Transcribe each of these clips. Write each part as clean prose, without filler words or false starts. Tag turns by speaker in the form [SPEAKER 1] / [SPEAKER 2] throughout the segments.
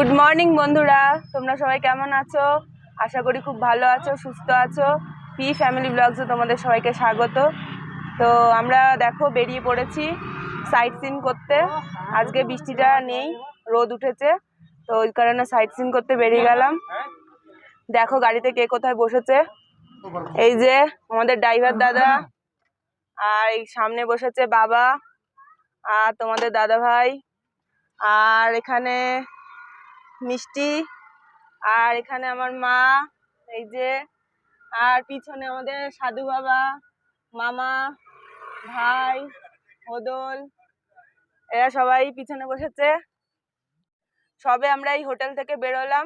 [SPEAKER 1] Good morning বন্ধুরা, তোমরা সবাই কেমন আছো? আশা করি খুব ভালো আছো, সুস্থ আছো। পি ফ্যামিলি ব্লগসে তোমাদের সবাইকে স্বাগত। তো আমরা দেখো বেরিয়ে পড়েছি সাইট সিন করতে। আজকে বৃষ্টিটা নেই, রোদ উঠেছে, তো ওই কারণে সাইট সিন করতে বেরিয়ে গেলাম। দেখো গাড়িতে কে কোথায় বসেছে। এই যে আমাদের ড্রাইভার দাদা, আর এই সামনে বসেছে বাবা আর তোমাদের দাদা ভাই, আর এখানে মিষ্টি, আর এখানে আমার মা, এই যে, আর পিছনে আমাদের সাধু বাবা, মামা, ভাই, ওদল, এরা সবাই পিছনে বসেছে। সবে আমরা এই হোটেল থেকে বেরোলাম,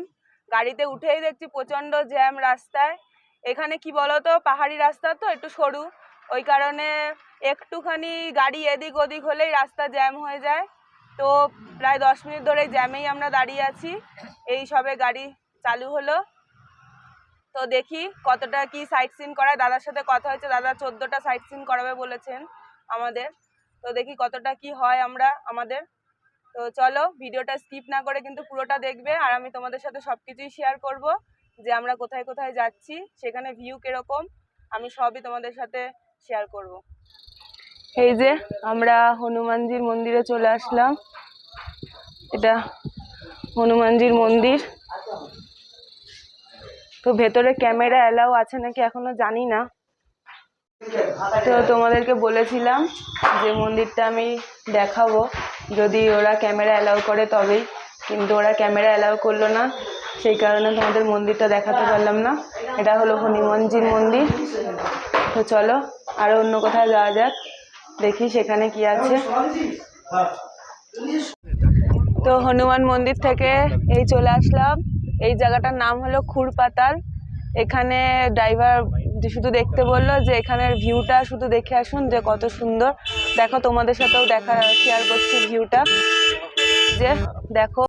[SPEAKER 1] গাড়িতে উঠেই দেখছি প্রচন্ড জ্যাম রাস্তায়। এখানে কি বলতো, পাহাড়ি রাস্তা তো একটু সরু, ওই কারণে একটুখানি গাড়ি এদিক ওদিক হলেই রাস্তা জ্যাম হয়ে যায়। তো প্রায় 10 মিনিট ধরে জ্যামেই আমরা দাঁড়িয়ে আছি। এই সবে গাড়ি চালু হলো, তো দেখি কতটা কি সাইট সিন করায়। দাদার সাথে কথা হয়েছে, দাদা 14টা সাইট সিন করাবে বলেছেন আমাদের। তো দেখি কতটা কি হয় আমাদের। তো চলো, ভিডিওটা স্কিপ না করে কিন্তু পুরোটা দেখবে, আর আমি তোমাদের সাথে সবকিছুই শেয়ার করব, যে আমরা কোথায় কোথায় যাচ্ছি, সেখানে ভিউ কিরকম, আমি সবই তোমাদের সাথে শেয়ার করব। এই যে আমরা হনুমানজির মন্দিরে চলে আসলাম। এটা হনুমানজির মন্দির। তো ভেতরে ক্যামেরা অ্যালাউ আছে নাকি এখনো জানি না। তো তোমাদেরকে বলেছিলাম যে মন্দিরটা আমি দেখাবো যদি ওরা ক্যামেরা অ্যালাউ করে তবেই, কিন্তু ওরা ক্যামেরা অ্যালাউ করলো না, সেই কারণে তোমাদের মন্দিরটা দেখাতে পারলাম না। এটা হলো হনুমানজির মন্দির। তো চলো আরো অন্য কোথাও যাওয়া যাক, দেখি সেখানে কি আছে। তো হনুমান মন্দির থেকে এই চলে আসলাম। এই জায়গাটার নাম হলো খুরপাতাল। এখানে ড্রাইভার শুধু দেখতে বললো যে এখানের ভিউটা শুধু দেখে আসুন, যে কত সুন্দর। দেখো তোমাদের সাথেও শেয়ার করছি ভিউটা, যে দেখো।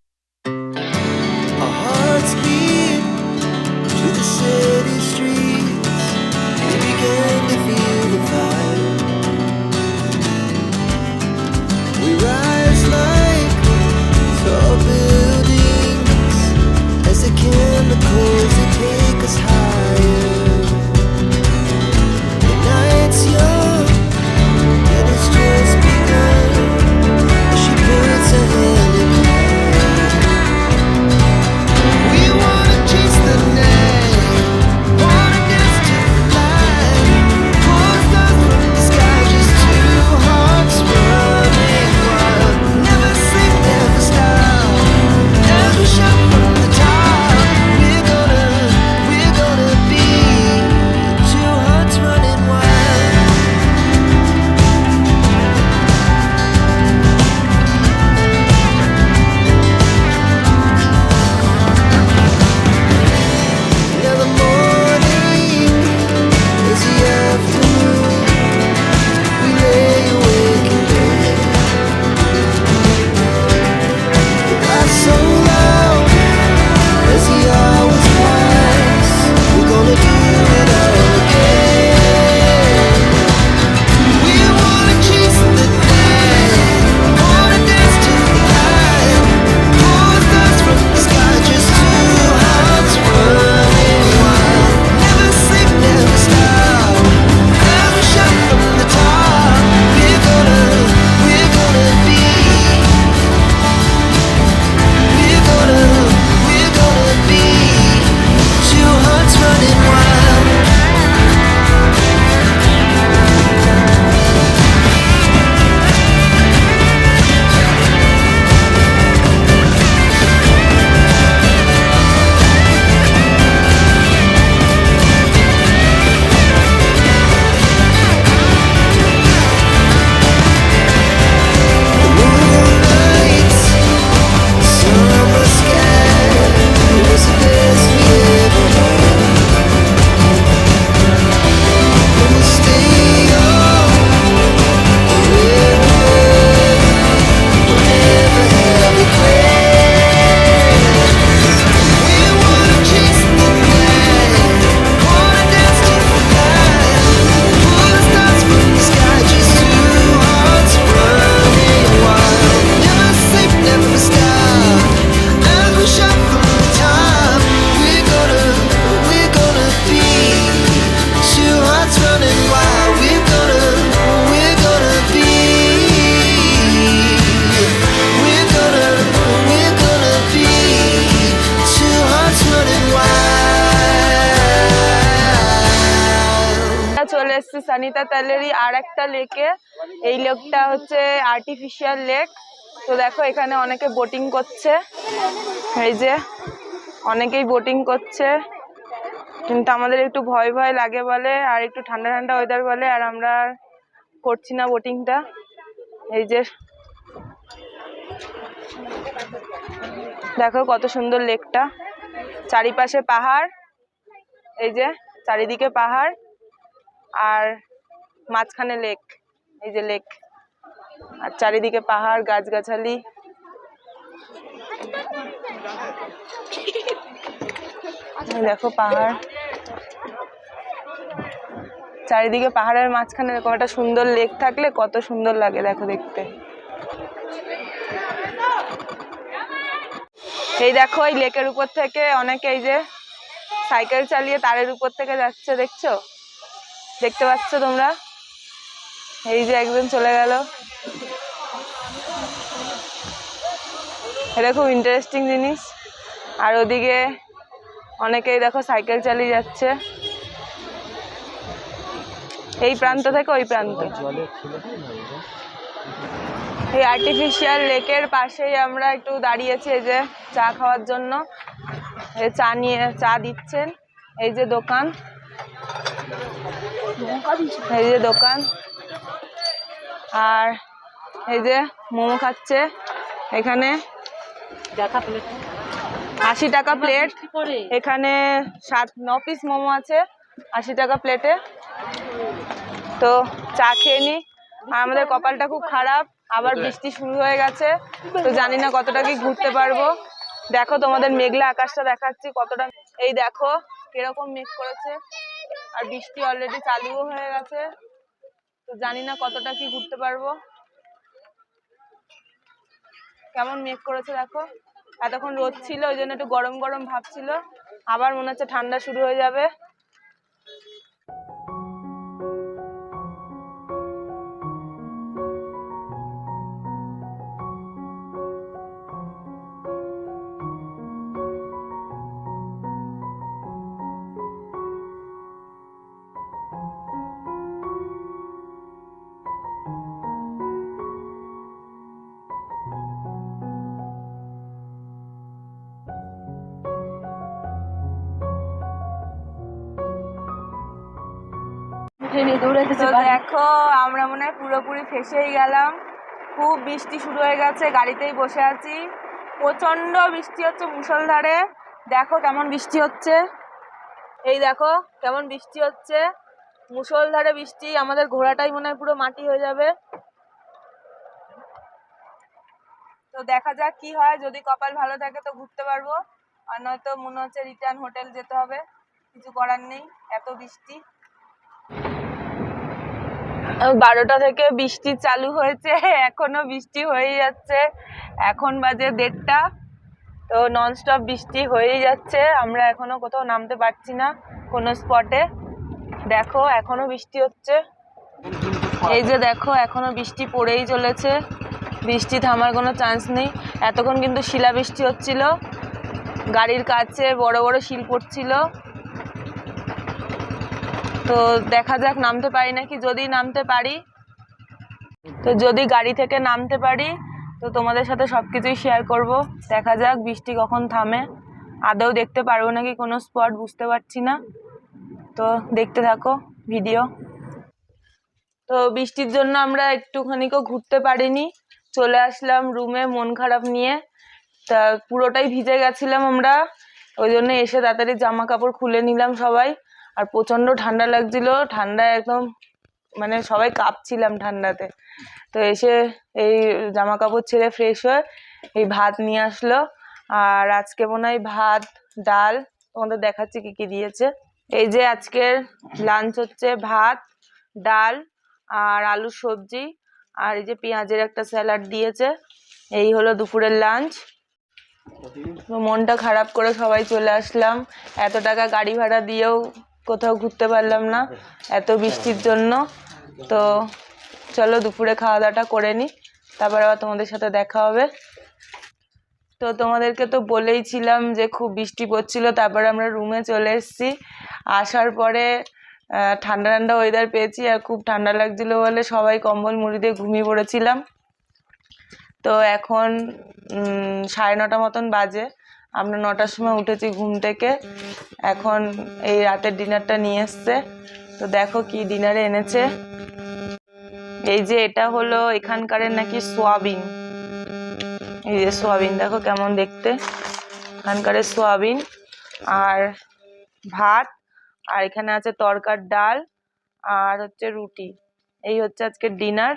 [SPEAKER 1] এসেছি সানিতা তালেরই আর একটা লেকে। এই লেকটা হচ্ছে আর্টিফিশিয়াল লেক। তো দেখো এখানে অনেকে বোটিং করছে, এই যে অনেকেই বোটিং করছে, কিন্তু আমাদের একটু ভয় ভয় লাগে বলে আর একটু ঠান্ডা ঠান্ডা ওয়েদার বলে আর আমরা করছি না বোটিংটা। এই যে দেখো কত সুন্দর লেকটা, চারিপাশে পাহাড়, এই যে চারিদিকে পাহাড় আর মাঝখানে লেক, এই যে লেক আর চারিদিকে পাহাড় গাছগাছালি। দেখো পাহাড়, চারিদিকে পাহাড়ের মাঝখানে এরকম একটা সুন্দর লেক থাকলে কত সুন্দর লাগে দেখো দেখতে। এই দেখো এই লেকের উপর থেকে অনেকে এই যে সাইকেল চালিয়ে তারের উপর থেকে যাচ্ছে, দেখছো, দেখতে পাচ্ছ তোমরা? এই যে একজন চলে গেল। এটা খুব ইন্টারেস্টিং জিনিস। আর ওদিকে অনেকেই দেখো সাইকেল চালিয়ে যাচ্ছে এই প্রান্ত থেকে ওই প্রান্ত। এই আর্টিফিশিয়াল লেকের পাশেই আমরা একটু দাঁড়িয়েছি এই যে চা খাওয়ার জন্য। চা নিয়ে চা দিচ্ছেন, এই যে দোকান, এই যে দোকান, আর এই যে মোমো খাচ্ছে এখানে 80 টাকা প্লেট। এখানে 7-9 পিস মোমো আছে, 80 টাকা প্লেটে। তো চা খেয়ে নি। আর আমাদের কপালটা খুব খারাপ, আবার বৃষ্টি শুরু হয়ে গেছে, তো জানি না কতটা কি ঘুরতে পারবো। দেখো তোমাদের মেঘলা আকাশটা দেখাচ্ছি কতটা, এই দেখো কিরকম মেঘ করেছে আর বৃষ্টি অলরেডি চালুও হয়ে গেছে, তো জানি না কতটা কি ঘুরতে পারবো। কেমন মেঘ করেছে দেখো, এতক্ষণ রোদ ছিল ওই জন্য একটু গরম গরম ভাব ছিল, আবার মনে হচ্ছে ঠান্ডা শুরু হয়ে যাবে। তো দেখো আমরা মনে হয় পুরোপুরি ফেসেই গেলাম, খুব বৃষ্টি শুরু হয়ে গেছে, গাড়িতেই বসে আছি, প্রচন্ড বৃষ্টি হচ্ছে মুষলধারে। দেখো কেমন বৃষ্টি হচ্ছে, এই দেখো কেমন বৃষ্টি হচ্ছে, মুষলধারে বৃষ্টি, আমাদের ঘোড়াটাই মনে হয় পুরো মাটি হয়ে যাবে। তো দেখা যাক কি হয়, যদি কপাল ভালো থাকে তো ঘুরতে পারবো, আর নয়তো মনে হচ্ছে রিটার্ন হোটেল যেতে হবে, কিছু করার নেই, এত বৃষ্টি। 12টা থেকে বৃষ্টি চালু হয়েছে, এখনো বৃষ্টি হয়েই যাচ্ছে, এখন বাজে 1:30, তো ননস্টপ বৃষ্টি হয়েই যাচ্ছে। আমরা এখনো কোথাও নামতে পারছি না কোনো স্পটে, দেখো এখনো বৃষ্টি হচ্ছে, এই যে দেখো এখনো বৃষ্টি পড়েই চলেছে, বৃষ্টি থামার কোনো চান্স নেই। এতক্ষণ কিন্তু শিলাবৃষ্টি হচ্ছিল, গাড়ির কাছে বড় বড় শিল পড়ছিল। তো দেখা যাক নামতে পারি নাকি, যদি নামতে পারি, তো যদি গাড়ি থেকে নামতে পারি তো তোমাদের সাথে সবকিছুই শেয়ার করব। দেখা যাক বৃষ্টি কখন থামে, আদৌ দেখতে পারবো নাকি কোনো স্পট বুঝতে পারছি না, তো দেখতে থাকো ভিডিও। তো বৃষ্টির জন্য আমরা একটুখানিও ঘুরতে পারিনি, চলে আসলাম রুমে মন খারাপ নিয়ে, তা পুরোটাই ভিজে গেছিলাম আমরা, ওই জন্য এসে তাড়াতাড়ি জামা কাপড় খুলে নিলাম সবাই, আর প্রচন্ড ঠান্ডা লাগছিল, ঠান্ডায় একদম মানে সবাই কাঁপছিলাম ঠান্ডাতে। তো এসে এই জামা কাপড় ছেড়ে ফ্রেশ হয়ে এই ভাত নিয়ে আসলো, আর আজকে মনে হয় ভাত ডাল, তোমাদের দেখাচ্ছি কি কি দিয়েছে। এই যে আজকের লাঞ্চ হচ্ছে ভাত ডাল আর আলুর সবজি, আর এই যে পেঁয়াজের একটা স্যালাড দিয়েছে, এই হলো দুপুরের লাঞ্চ। মনটা খারাপ করে সবাই চলে আসলাম, এত টাকা গাড়ি ভাড়া দিয়েও কোথাও ঘুরতে পারলাম না এত বৃষ্টির জন্য। তো চলো দুপুরে খাওয়া দাওয়াটা করে নিই, তারপর আবার তোমাদের সাথে দেখা হবে। তো তোমাদেরকে তো বলেইছিলাম যে খুব বৃষ্টি পড়ছিল, তারপরে আমরা রুমে চলে এসেছি, আসার পরে ঠান্ডা ঠান্ডা ওয়েদার পেয়েছি আর খুব ঠান্ডা লাগছিল বলে সবাই কম্বল মুড়ি দিয়ে ঘুমিয়ে পড়েছিলাম। তো এখন 9:30 মতন বাজে, আমরা 9টার সময় উঠেছি ঘুম থেকে। এখন এই রাতের ডিনারটা নিয়ে এসছে, তো দেখো কি ডিনারে এনেছে। এই যে এটা হলো এখানকার নাকি সোয়াবিন, এই যে সোয়াবিন দেখো কেমন দেখতে, এখানকার সোয়াবিন আর ভাত, আর এখানে আছে তরকার ডাল আর হচ্ছে রুটি। এই হচ্ছে আজকের ডিনার।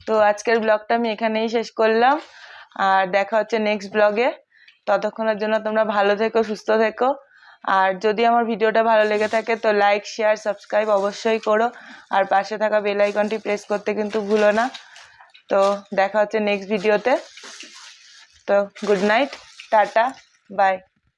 [SPEAKER 1] তো আজকের ব্লগটা আমি এখানেই শেষ করলাম, আর দেখা হচ্ছে নেক্সট ব্লগে। ততক্ষণের জন্য তোমরা ভালো থেকো, সুস্থ থেকো। আর যদি আমার ভিডিওটা ভালো লেগে থাকে তো লাইক, শেয়ার, সাবস্ক্রাইব অবশ্যই করো, আর পাশে থাকা বেল আইকনটি প্রেস করতে কিন্তু ভুলো না। তো দেখা হচ্ছে নেক্সট ভিডিওতে। তো গুড নাইট, টাটা, বাই।